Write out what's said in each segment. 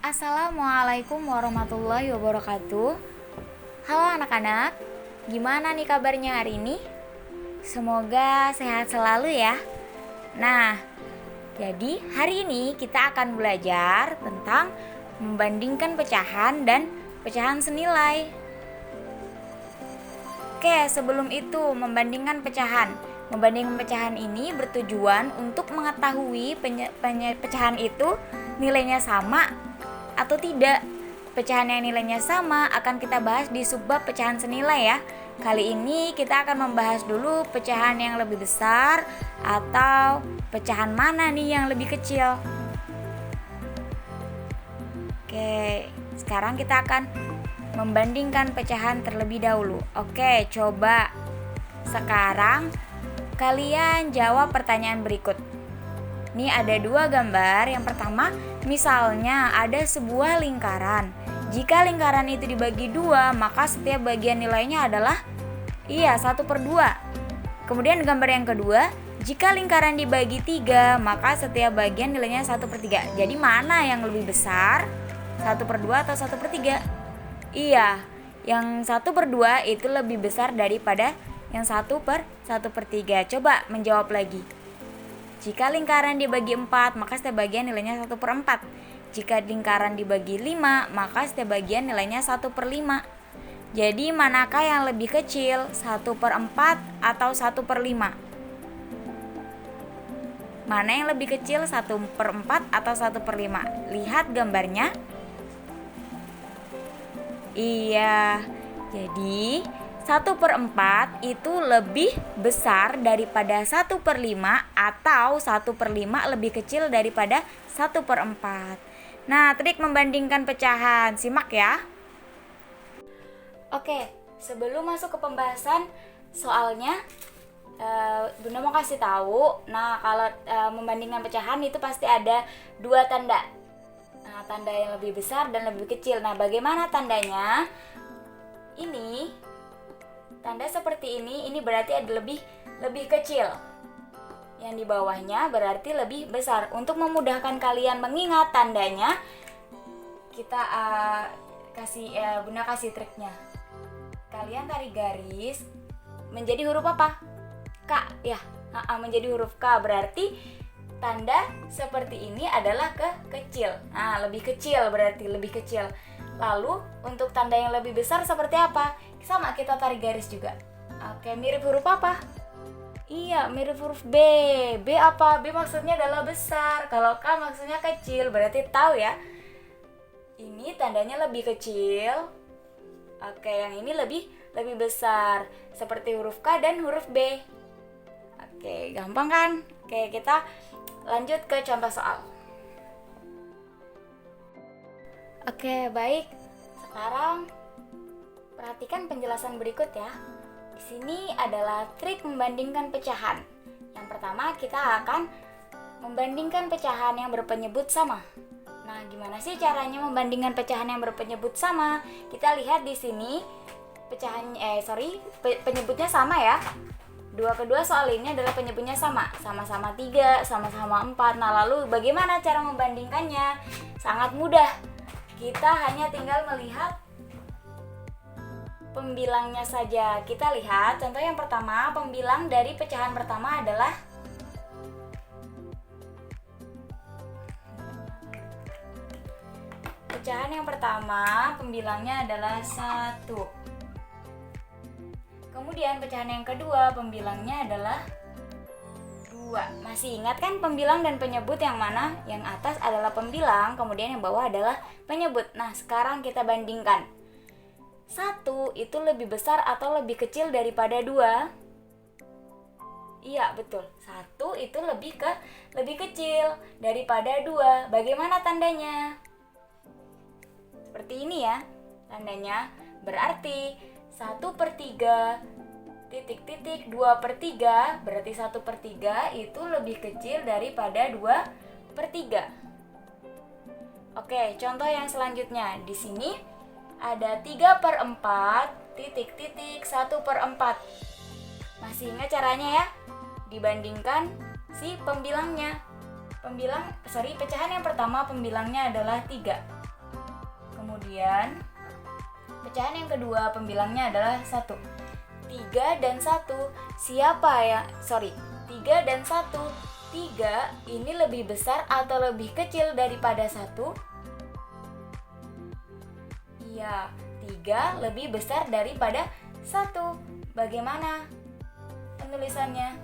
Assalamualaikum warahmatullahi wabarakatuh. Halo anak-anak, gimana nih kabarnya hari ini? Semoga sehat selalu ya. Nah, jadi hari ini kita akan belajar tentang membandingkan pecahan dan pecahan senilai. Oke, sebelum itu membandingkan pecahan. Membandingkan pecahan ini bertujuan untuk mengetahui pecahan itu nilainya sama atau tidak. Pecahan yang nilainya sama akan kita bahas di subbab pecahan senilai ya. Kali ini kita akan membahas dulu pecahan yang lebih besar atau pecahan mana nih yang lebih kecil. Oke, sekarang kita akan membandingkan pecahan terlebih dahulu. Oke, coba sekarang kalian jawab pertanyaan berikut. Ini ada dua gambar. Yang pertama, misalnya ada sebuah lingkaran. Jika lingkaran itu dibagi dua, maka setiap bagian nilainya adalah 1/2. Kemudian gambar yang kedua, jika lingkaran dibagi 3, maka setiap bagian nilainya 1/3. Jadi mana yang lebih besar? 1/2 atau 1/3? Iya, yang 1/2 itu lebih besar daripada yang 1/1/3. Coba menjawab lagi. Jika lingkaran dibagi 4, maka setiap bagian nilainya 1/4. Jika lingkaran dibagi 5, maka setiap bagian nilainya 1/5. Jadi manakah yang lebih kecil, 1/4 atau 1/5? Mana yang lebih kecil, 1/4 atau 1/5? Lihat gambarnya. Iya, jadi 1/4 itu lebih besar daripada 1/5 atau 1/5 lebih kecil daripada 1/4. Nah, trik membandingkan pecahan, simak ya. Oke, sebelum masuk ke pembahasan soalnya, Bunda mau kasih tahu. Nah, kalau membandingkan pecahan itu pasti ada dua tanda. Nah, tanda yang lebih besar dan lebih kecil. Nah, bagaimana tandanya? Ini tanda seperti ini berarti ada lebih kecil. Yang di bawahnya berarti lebih besar. Untuk memudahkan kalian mengingat tandanya, kita Bunda kasih triknya. Kalian tarik garis menjadi huruf apa? K ya. Menjadi huruf K berarti tanda seperti ini adalah kecil. Nah, lebih kecil berarti lebih kecil. Lalu untuk tanda yang lebih besar seperti apa? Sama, kita tarik garis juga. Oke, mirip huruf apa? Iya, mirip huruf B. B apa? B maksudnya adalah besar. Kalau K maksudnya kecil. Berarti tahu ya. Ini tandanya lebih kecil. Oke, yang ini lebih besar. Seperti huruf K dan huruf B. Oke, gampang kan? Oke, kita lanjut ke contoh soal. Oke, baik. Sekarang perhatikan penjelasan berikut ya. Di sini adalah trik membandingkan pecahan. Yang pertama, kita akan membandingkan pecahan yang berpenyebut sama. Nah, gimana sih caranya membandingkan pecahan yang berpenyebut sama? Kita lihat di sini penyebutnya sama ya. Kedua soal ini adalah penyebutnya sama. Sama-sama 3, sama-sama 4. Nah, lalu bagaimana cara membandingkannya? Sangat mudah. Kita hanya tinggal melihat pembilangnya saja. Kita lihat contoh yang pertama. Pembilang dari pecahan pertama adalah pembilangnya adalah 1. Kemudian pecahan yang kedua pembilangnya adalah 2. Masih ingat kan pembilang dan penyebut yang mana? Yang atas adalah pembilang, kemudian yang bawah adalah penyebut. Nah, sekarang kita bandingkan. 1 itu lebih besar atau lebih kecil daripada 2? Iya, betul. 1 itu lebih kecil daripada 2. Bagaimana tandanya? Seperti ini ya. Tandanya berarti 1/3 titik 2/3 berarti 1/3 itu lebih kecil daripada 2/3. Oke, contoh yang selanjutnya. Di sini ada 3/4 titik 1/4. Masih ingat caranya ya? Dibandingkan si pembilangnya. Pecahan yang pertama pembilangnya adalah 3. Kemudian pecahan yang kedua pembilangnya adalah 1. 3 dan 1. 3 dan 1. 3 ini lebih besar atau lebih kecil daripada 1? Iya, 3 lebih besar daripada 1. Bagaimana penulisannya?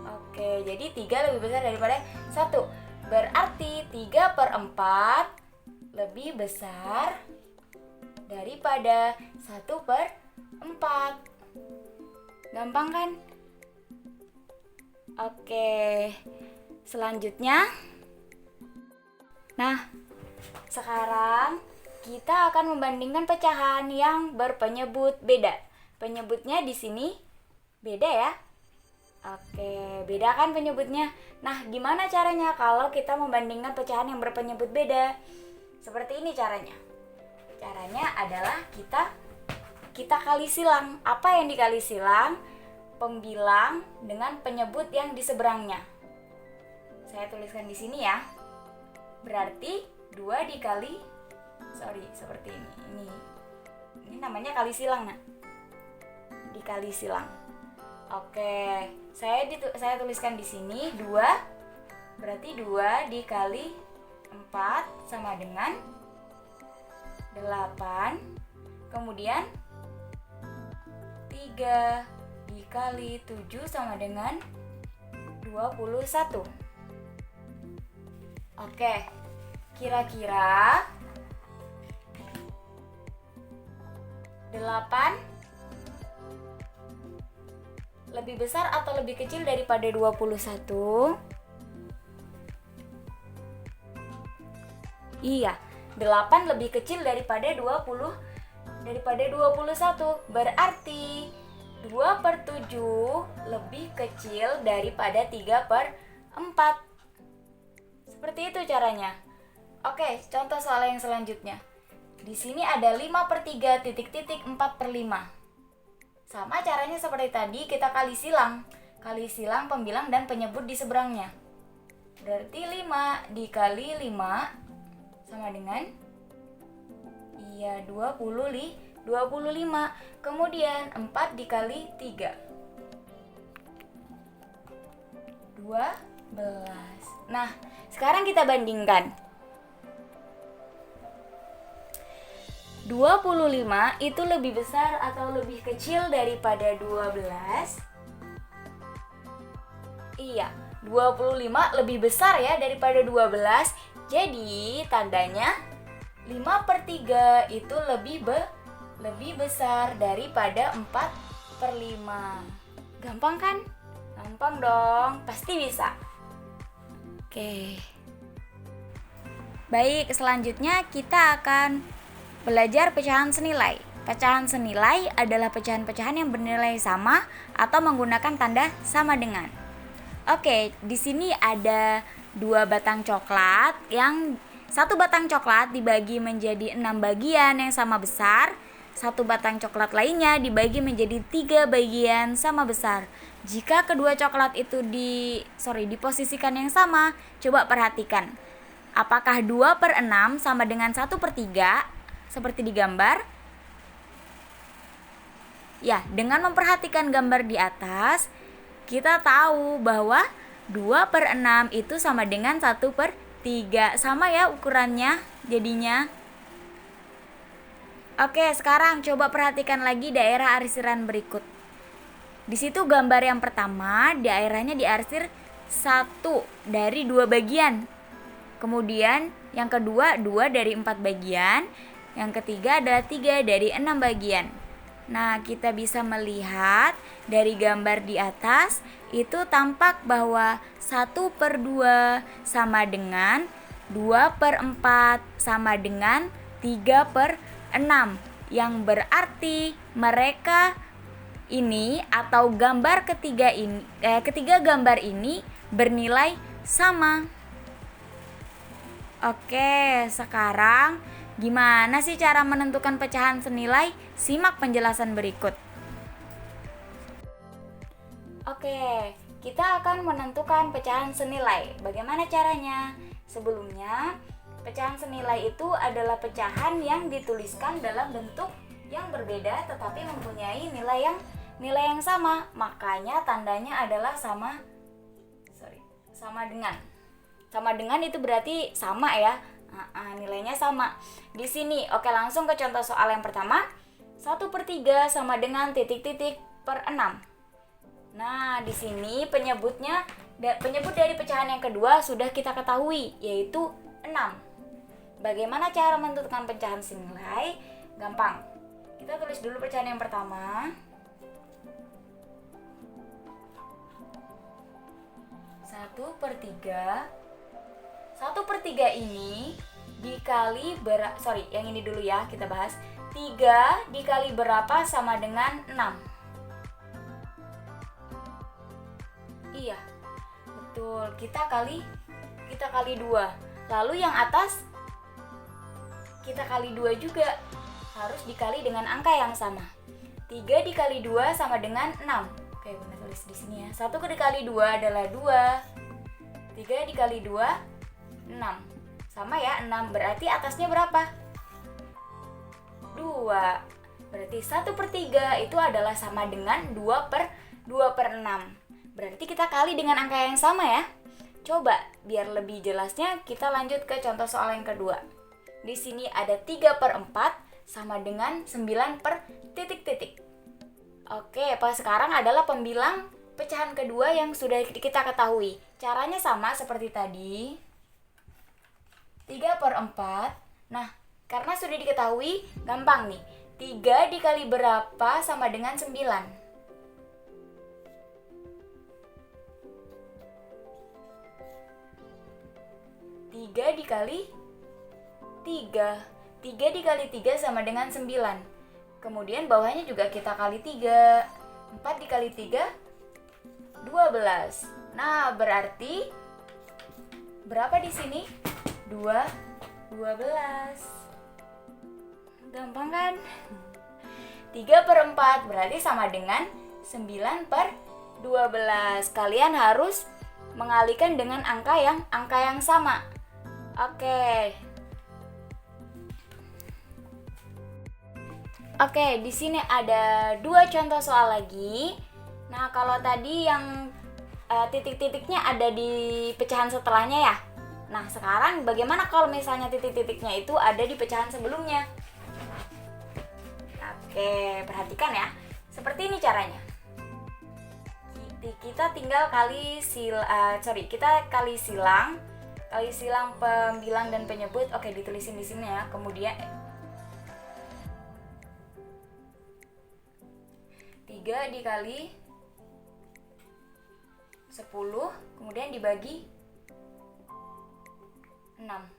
Oke, jadi 3 lebih besar daripada 1. Berarti 3/4 lebih besar daripada 1/4. Gampang kan? Oke, selanjutnya. Nah, sekarang kita akan membandingkan pecahan yang berpenyebut beda. Penyebutnya di sini beda ya. Oke, beda kan penyebutnya. Nah, gimana caranya kalau kita membandingkan pecahan yang berpenyebut beda? Seperti ini caranya. Caranya adalah kita kali silang. Apa yang dikali silang? Pembilang dengan penyebut yang di seberangnya. Saya tuliskan di sini ya. Berarti 2 dikali seperti ini. Ini namanya kali silang, nah. Dikali silang. Oke, saya tuliskan di sini 2. Berarti 2 dikali 4 sama dengan 8. Kemudian 3 dikali 7 sama dengan 21. Oke, kira-kira 8 lebih besar atau lebih kecil daripada 21? Iya, 8 lebih kecil daripada 21. Berarti 2/7 lebih kecil daripada 3/4. Seperti itu caranya. Oke, contoh soal yang selanjutnya. Di sini ada 5/3 titik-titik 4/5. Sama caranya seperti tadi, kita kali silang. Kali silang pembilang dan penyebut di seberangnya. Berarti 5 dikali 5 sama dengan 25. Kemudian 4 dikali 3. 12. Nah, sekarang kita bandingkan. 25 itu lebih besar atau lebih kecil daripada 12? Iya, 25 lebih besar ya daripada 12. Jadi, tandanya 5/3 itu lebih besar daripada 4/5. Gampang kan? Gampang dong, pasti bisa. Oke. Baik, selanjutnya kita akan belajar pecahan senilai. Pecahan senilai adalah pecahan-pecahan yang bernilai sama atau menggunakan tanda sama dengan. Oke, di sini ada 2 batang coklat, yang 1 batang coklat dibagi menjadi 6 bagian yang sama besar. 1 batang coklat lainnya dibagi menjadi 3 bagian sama besar. Jika kedua coklat itu diposisikan yang sama, coba perhatikan. Apakah 2/6 sama dengan 1/3 seperti di gambar? Ya, dengan memperhatikan gambar di atas, kita tahu bahwa 2/6 itu sama dengan 1/3. Sama ya ukurannya jadinya. Oke, sekarang coba perhatikan lagi daerah arsiran berikut. Di situ gambar yang pertama, daerahnya diarsir 1 dari 2 bagian. Kemudian yang kedua 2 dari 4 bagian. Yang ketiga adalah 3 dari 6 bagian. Nah, kita bisa melihat dari gambar di atas itu tampak bahwa 1/2 sama dengan 2/4 sama dengan 3/6, yang berarti mereka ini atau ketiga gambar ini bernilai sama. Oke, sekarang gimana sih cara menentukan pecahan senilai? Simak penjelasan berikut. Oke, kita akan menentukan pecahan senilai. Bagaimana caranya? Sebelumnya, pecahan senilai itu adalah pecahan yang dituliskan dalam bentuk yang berbeda tetapi mempunyai nilai yang sama. Makanya tandanya adalah sama dengan. Sama dengan itu berarti sama ya. Nilainya sama. Di sini, oke, langsung ke contoh soal yang pertama. 1/3 sama dengan titik-titik per 6. Nah, di sini penyebut dari pecahan yang kedua sudah kita ketahui, yaitu 6. Bagaimana cara menentukan pecahan senilai? Gampang. Kita tulis dulu pecahan yang pertama. 1/3. 1/3 ini dikali yang ini dulu ya, kita bahas. 3 dikali berapa sama dengan 6? Iya, betul. Kita kali 2. Lalu yang atas kita kali 2 juga. Harus dikali dengan angka yang sama. 3 dikali 2 sama dengan 6. Oke, Bunda tulis di sini ya. 1 dikali 2 adalah 2. 3 dikali 2, 6. Sama ya, 6. Berarti atasnya berapa? 2. Berarti 1/3 itu adalah sama dengan 2/6. Berarti kita kali dengan angka yang sama ya. Coba, biar lebih jelasnya kita lanjut ke contoh soal yang kedua. Di sini ada 3/4 sama dengan 9 per titik-titik. Oke, pas sekarang adalah pembilang pecahan kedua yang sudah kita ketahui. Caranya sama seperti tadi. 3/4. Nah, karena sudah diketahui, gampang nih. 3 dikali berapa sama dengan 9? 3 dikali 3. 3 dikali 3 sama dengan 9. Kemudian bawahnya juga kita kali 3. 4 dikali 3, 12. Nah, berarti berapa di sini? 12. Gampang kan? 3/4 berarti sama dengan 9/12. Kalian harus mengalihkan dengan angka yang sama. Oke, di sini ada 2 contoh soal lagi. Nah, kalau tadi yang titik-titiknya ada di pecahan setelahnya ya. Nah, sekarang bagaimana kalau misalnya titik-titiknya itu ada di pecahan sebelumnya? Oke, perhatikan ya. Seperti ini caranya. Kita tinggal kali silang pembilang dan penyebut. Oke, ditulisin di sini ya. Kemudian 3 dikali 10, kemudian dibagi 6.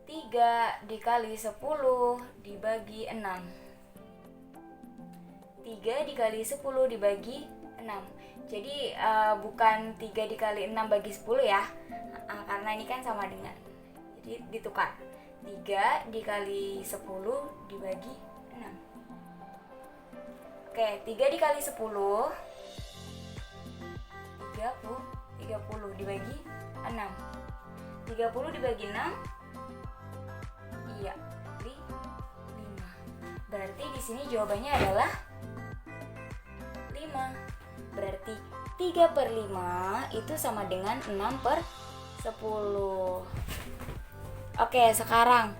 3 dikali 10 dibagi 6. 3 dikali 10 dibagi 6. Jadi bukan 3 dikali 6 bagi 10 ya. Karena ini kan sama dengan. Jadi ditukar. 3 dikali 10 dibagi 6. Oke, 3 dikali 10 30 dibagi 6. 30 dibagi 6, iya, 5. Berarti di sini jawabannya adalah 5. Berarti 3/5 itu sama dengan 6/10. Oke, sekarang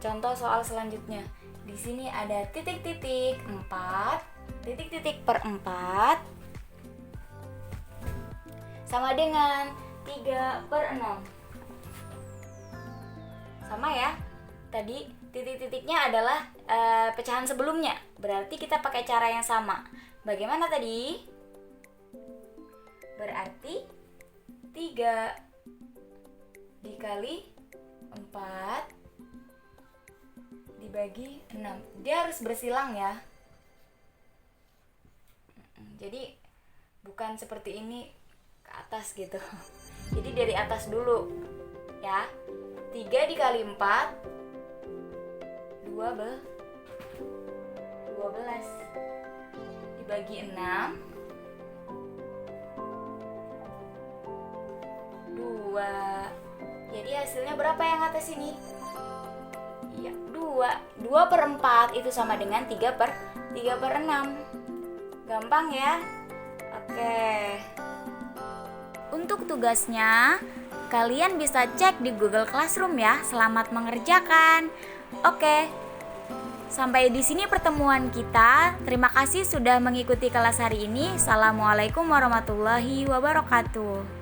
contoh soal selanjutnya. Di sini ada titik-titik 4, titik-titik per 4 sama dengan 3/6. Sama ya. Tadi titik-titiknya adalah pecahan sebelumnya. Berarti kita pakai cara yang sama. Bagaimana tadi? Berarti 3 dikali 4 dibagi 6. Dia harus bersilang ya. Jadi bukan seperti ini ke atas gitu. Jadi dari atas dulu ya. 3 dikali 4 12 dibagi 6 2. Jadi hasilnya berapa yang atas ini? Iya, 2. 2/4 itu sama dengan 3/6. Gampang ya? Oke. Untuk tugasnya, kalian bisa cek di Google Classroom ya. Selamat mengerjakan. Oke. Sampai di sini pertemuan kita. Terima kasih sudah mengikuti kelas hari ini. Assalamualaikum warahmatullahi wabarakatuh.